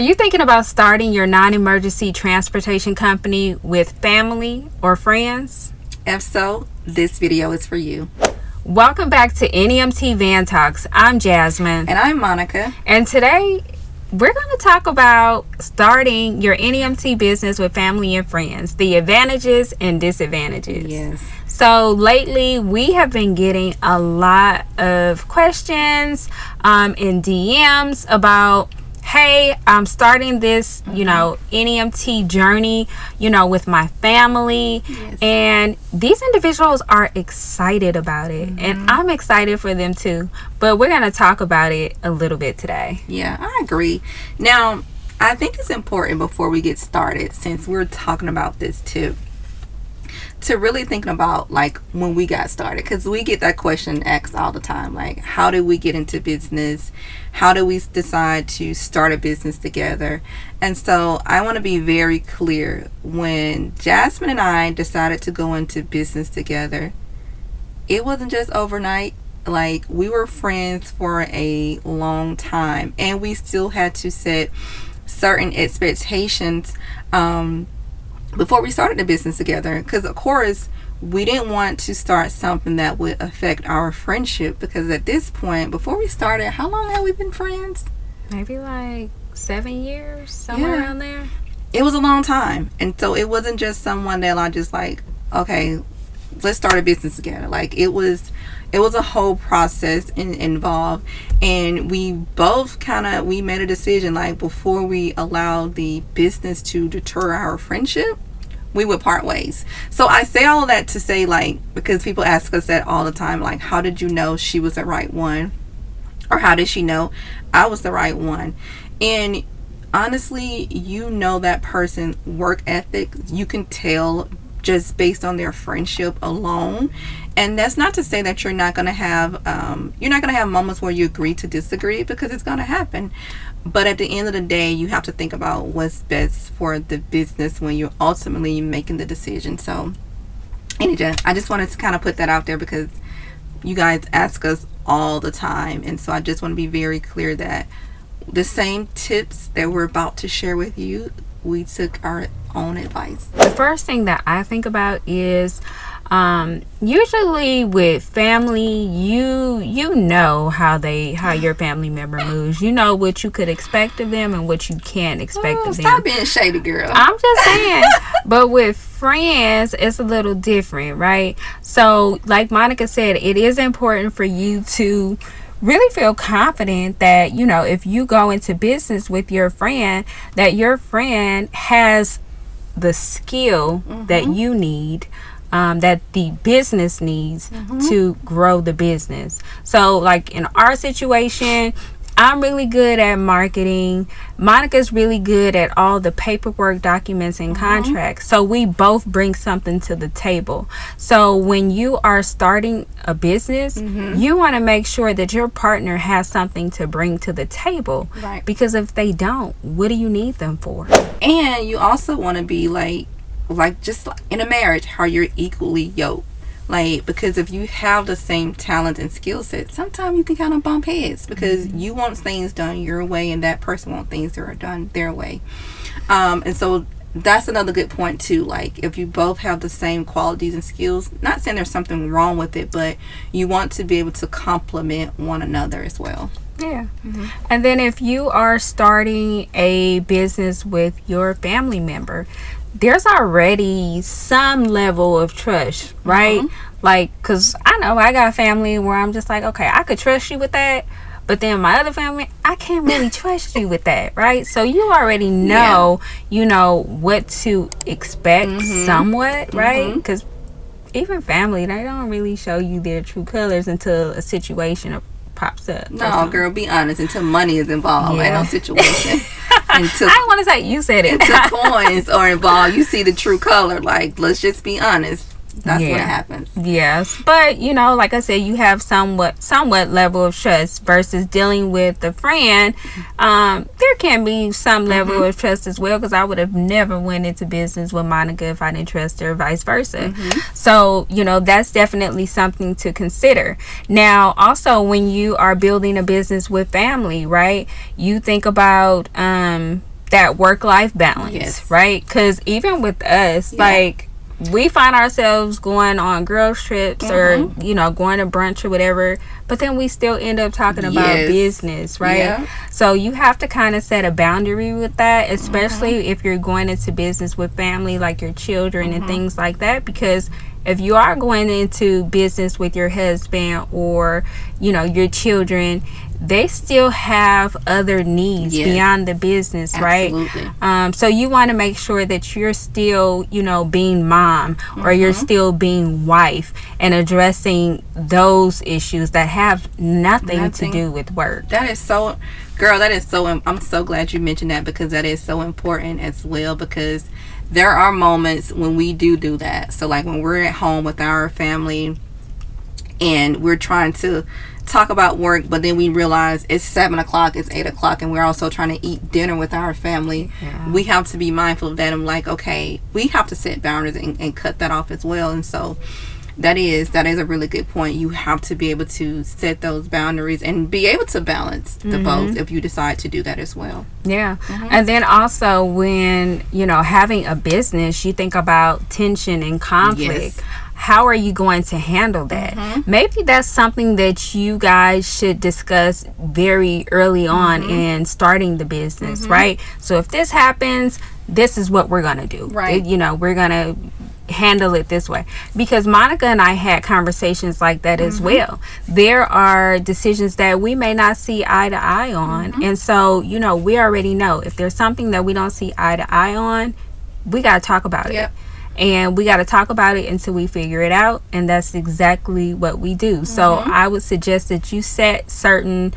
Are you thinking about starting your non-emergency transportation company with family or friends? If so, this video is for you. Welcome back to NEMT Van Talks. I'm Jasmine. And I'm Monica. And today we're going to talk about starting your NEMT business with family and friends, the advantages and disadvantages. Yes. So lately we have been getting a lot of questions in DMs about, hey, I'm starting this, NEMT journey, with my family. Yes. And these individuals are excited about it. And I'm excited for them too. But we're going to talk about it a little bit today. Yeah, I agree. Now, I think it's important before we get started, since we're talking about this too, to really thinking about like when we got started, because we get that question asked all the time, like how did we get into business, how do we decide to start a business together. And so I want to be very clear, when Jasmine and I decided to go into business together, it wasn't just overnight. Like, we were friends for a long time, and we still had to set certain expectations before we started the business together, because of course we didn't want to start something that would affect our friendship, because at this point, before we started, how long have we been friends? Maybe like 7 years, somewhere around there. It was a long time. And so it wasn't just someone that I just like, okay, let's start a business together. Like, it was a whole process involved, and we both we made a decision, like, before we allowed the business to deter our friendship, we would part ways. So I say all of that to say, like, because people ask us that all the time, like, how did you know she was the right one, or how did she know I was the right one? And honestly, that person work ethic, you can tell just based on their friendship alone. And that's not to say that you're not going to have moments where you agree to disagree, because it's going to happen. But at the end of the day, you have to think about what's best for the business when you're ultimately making the decision. So anyway, I just wanted to kind of put that out there, because you guys ask us all the time, and so I just want to be very clear that the same tips that we're about to share with you, we took our own advice. The first thing that I think about is usually with family, you know how your family member moves. You know what you could expect of them and what you can't expect of them. Stop being shady, girl. I'm just saying. But with friends, it's a little different, right? So like Monica said, it is important for you to really feel confident that, if you go into business with your friend, that your friend has the skill that you need, that the business needs to grow the business. So like in our situation, I'm really good at marketing. Monica's really good at all the paperwork, documents, and contracts. So we both bring something to the table. So when you are starting a business, you want to make sure that your partner has something to bring to the table. Right. Because if they don't, what do you need them for? And you also want to be like just like in a marriage, how you're equally yoked. Like, because if you have the same talent and skill set, sometimes you can kind of bump heads, because you want things done your way and that person wants things that are done their way. And so that's another good point too. Like, if you both have the same qualities and skills, not saying there's something wrong with it, but you want to be able to complement one another as well. Yeah. And then if you are starting a business with your family member, there's already some level of trust, right? Like, because I know I got family where I'm just like, okay, I could trust you with that, but then my other family, I can't really trust you with that, right? So you already know, what to expect somewhat, right? Because even family, they don't really show you their true colors until a situation pops up. No, girl, be honest. Until money is involved, ain't no situation. I didn't want to say, you said it. Until coins are involved, you see the true color. Like, let's just be honest. That's what happens. Yes. But, like I said, you have somewhat level of trust versus dealing with a friend. There can be some level of trust as well, because I would have never went into business with Monica if I didn't trust her, vice versa. So, that's definitely something to consider. Now, also, when you are building a business with family, right, you think about that work-life balance, Yes. right? Because even with us, like, we find ourselves going on girls trips or going to brunch or whatever, but then we still end up talking about business, right? Yeah. So you have to kind of set a boundary with that, especially if you're going into business with family, like your children and things like that, because if you are going into business with your husband or your children, they still have other needs beyond the business, Absolutely. right? So you want to make sure that you're still, being mom or you're still being wife and addressing those issues that have nothing to do with work. That is so, girl, that is so, I'm so glad you mentioned that, because that is so important as well, because there are moments when we do that. So like when we're at home with our family and we're trying to talk about work, but then we realize it's 7 o'clock, it's 8 o'clock, and we're also trying to eat dinner with our family. We have to be mindful of that. I'm like, okay, we have to set boundaries and cut that off as well. And so that is a really good point. You have to be able to set those boundaries and be able to balance the both if you decide to do that as well. Yeah. And then also when, having a business, you think about tension and conflict. How are you going to handle that? Maybe that's something that you guys should discuss very early on in starting the business, right? So if this happens, this is what we're going to do. Right. We're going to handle it this way, because Monica and I had conversations like that as well. There are decisions that we may not see eye to eye on, and so we already know if there's something that we don't see eye to eye on, we got to talk about it. And we got to talk about it until we figure it out. And that's exactly what we do. So I would suggest that you set certain,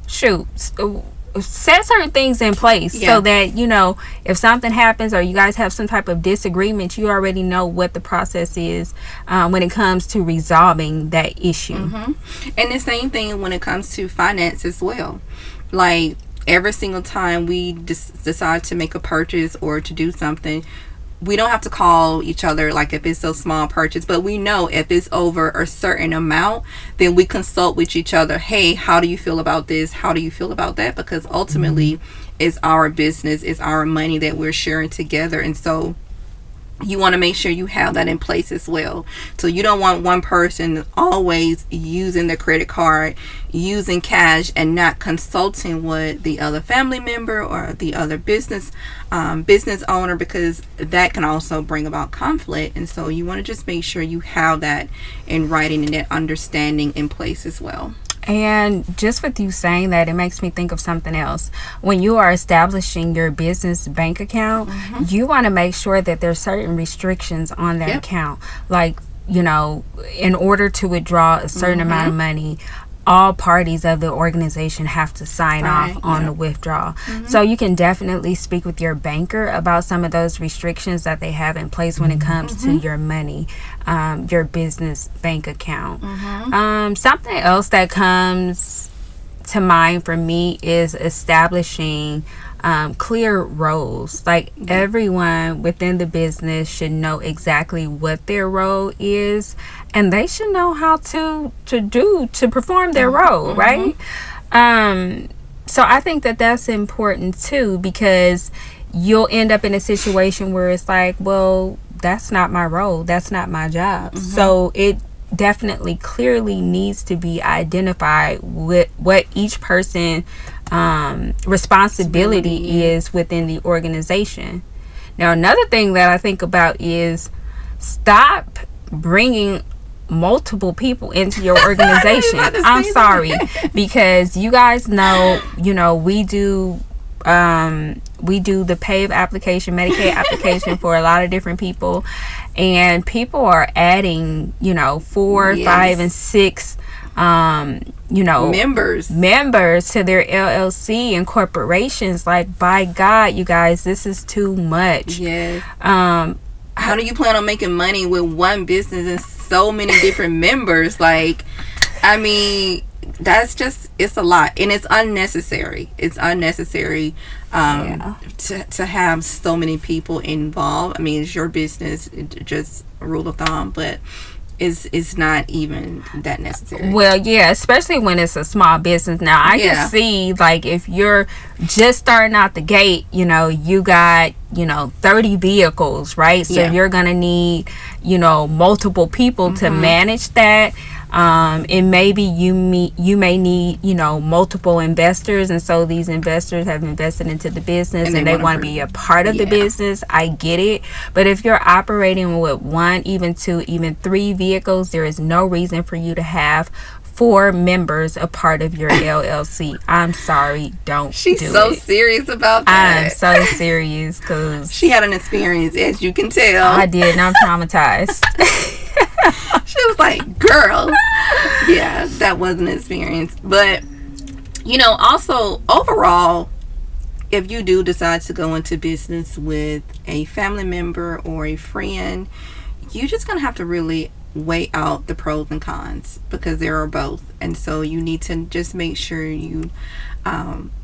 set certain things in place so that, if something happens or you guys have some type of disagreement, you already know what the process is when it comes to resolving that issue. And the same thing when it comes to finance as well. Like every single time we decide to make a purchase or to do something, we don't have to call each other like if it's a small purchase, but we know if it's over a certain amount, then we consult with each other. Hey, how do you feel about this? How do you feel about that? Because ultimately it's our business, it's our money that we're sharing together. And so you want to make sure you have that in place as well. So you don't want one person always using the credit card, using cash, and not consulting with the other family member or the other business owner, because that can also bring about conflict. And so you want to just make sure you have that in writing and that understanding in place as well. And just with you saying that, it makes me think of something else. When you are establishing your business bank account, you want to make sure that there's certain restrictions on that account. Like, in order to withdraw a certain amount of money, all parties of the organization have to sign off on the withdrawal. So you can definitely speak with your banker about some of those restrictions that they have in place when it comes to your money, your business bank account. Something else that comes to mind for me is establishing clear roles. Like everyone within the business should know exactly what their role is, and they should know how to perform their role, right? So I think that that's important too, because you'll end up in a situation where it's like, well, that's not my role, that's not my job. So it definitely clearly needs to be identified with what each person responsibility is within the organization. Now, another thing that I think about is stop bringing multiple people into your organization. I'm sorry, because you guys know, we do the PAVE application, Medicaid application for a lot of different people, and people are adding 4, 5, and 6 members to their LLC and corporations. Like, by God, you guys, this is too much. How do you plan on making money with one business and so many different members? Like, I mean, that's just, it's a lot, and it's unnecessary. It's unnecessary to have so many people involved. I mean, it's your business, just a rule of thumb, but is not even that necessary. Well, yeah, especially when it's a small business. Now, I can see, like, if you're just starting out the gate, you know, you got, 30 vehicles, right? So you're going to need, multiple people to manage that. And maybe you may need, multiple investors, and so these investors have invested into the business and they want to be a part of the business. I get it. But if you're operating with 1, even 2, even 3 vehicles, there is no reason for you to have 4 members a part of your LLC. I'm sorry, don't She's do so it. serious about that. I'm so serious because she had an experience, as you can tell. I did, and I'm traumatized. She was like, girl. Yeah, that was an experience. But, also, overall, if you do decide to go into business with a family member or a friend, you're just going to have to really weigh out the pros and cons, because there are both. And so you need to just make sure you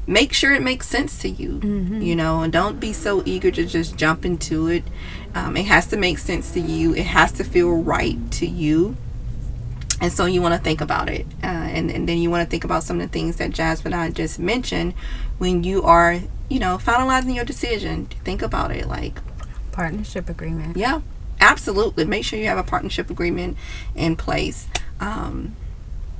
make sure it makes sense to you, and don't be so eager to just jump into it. It has to make sense to you. It has to feel right to you. And so you want to think about it. And then you want to think about some of the things that Jasmine and I just mentioned when you are, finalizing your decision. Think about it like Partnership agreement. Yeah, absolutely. Make sure you have a partnership agreement in place.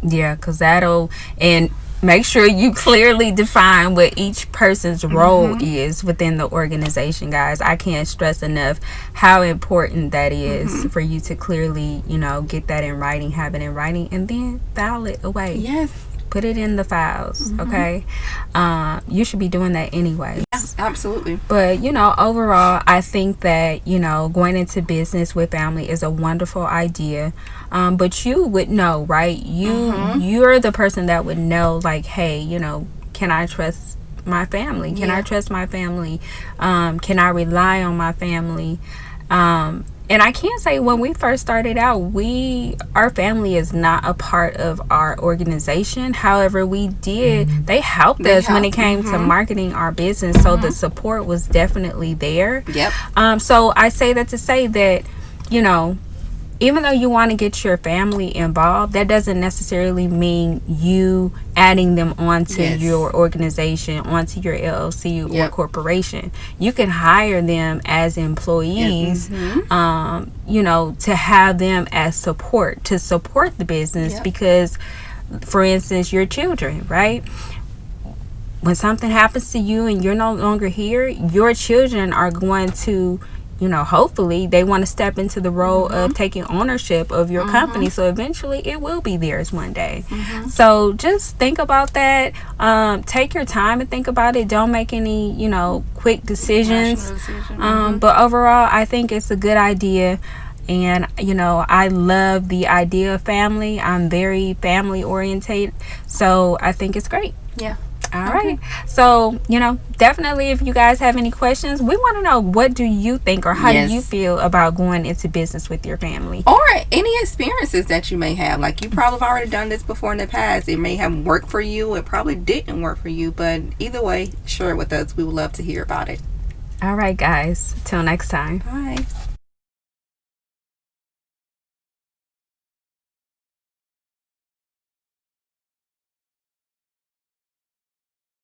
Yeah, because and make sure you clearly define what each person's role is within the organization, guys. I can't stress enough how important that is for you to clearly, get that in writing, have it in writing, and then file it away. Yes. Put it in the files, okay? You should be doing that anyway. Yeah, absolutely. But, overall, I think that, going into business with family is a wonderful idea. But you would know, right? You're the person that would know, like, hey, can I trust my family? Can I trust my family? Can I rely on my family? And I can't say when we first started out, our family is not a part of our organization. However, they helped us when it came to marketing our business. So the support was definitely there. Yep. So I say that to say that, even though you want to get your family involved, that doesn't necessarily mean you adding them onto your organization, onto your LLC or corporation. You can hire them as employees, to have them as support, to support the business because, for instance, your children, right? When something happens to you and you're no longer here, your children are going to, hopefully they want to step into the role of taking ownership of your company. So eventually it will be theirs one day. So just think about that. Take your time and think about it. Don't make any, quick decisions. But overall, I think it's a good idea. And, I love the idea of family. I'm very family oriented. So I think it's great. Yeah. All right. So, definitely if you guys have any questions, we want to know, what do you think or how do you feel about going into business with your family? Or any experiences that you may have. Like, you probably have already done this before in the past. It may have worked for you. It probably didn't work for you. But either way, share it with us. We would love to hear about it. All right, guys. Till next time. Bye.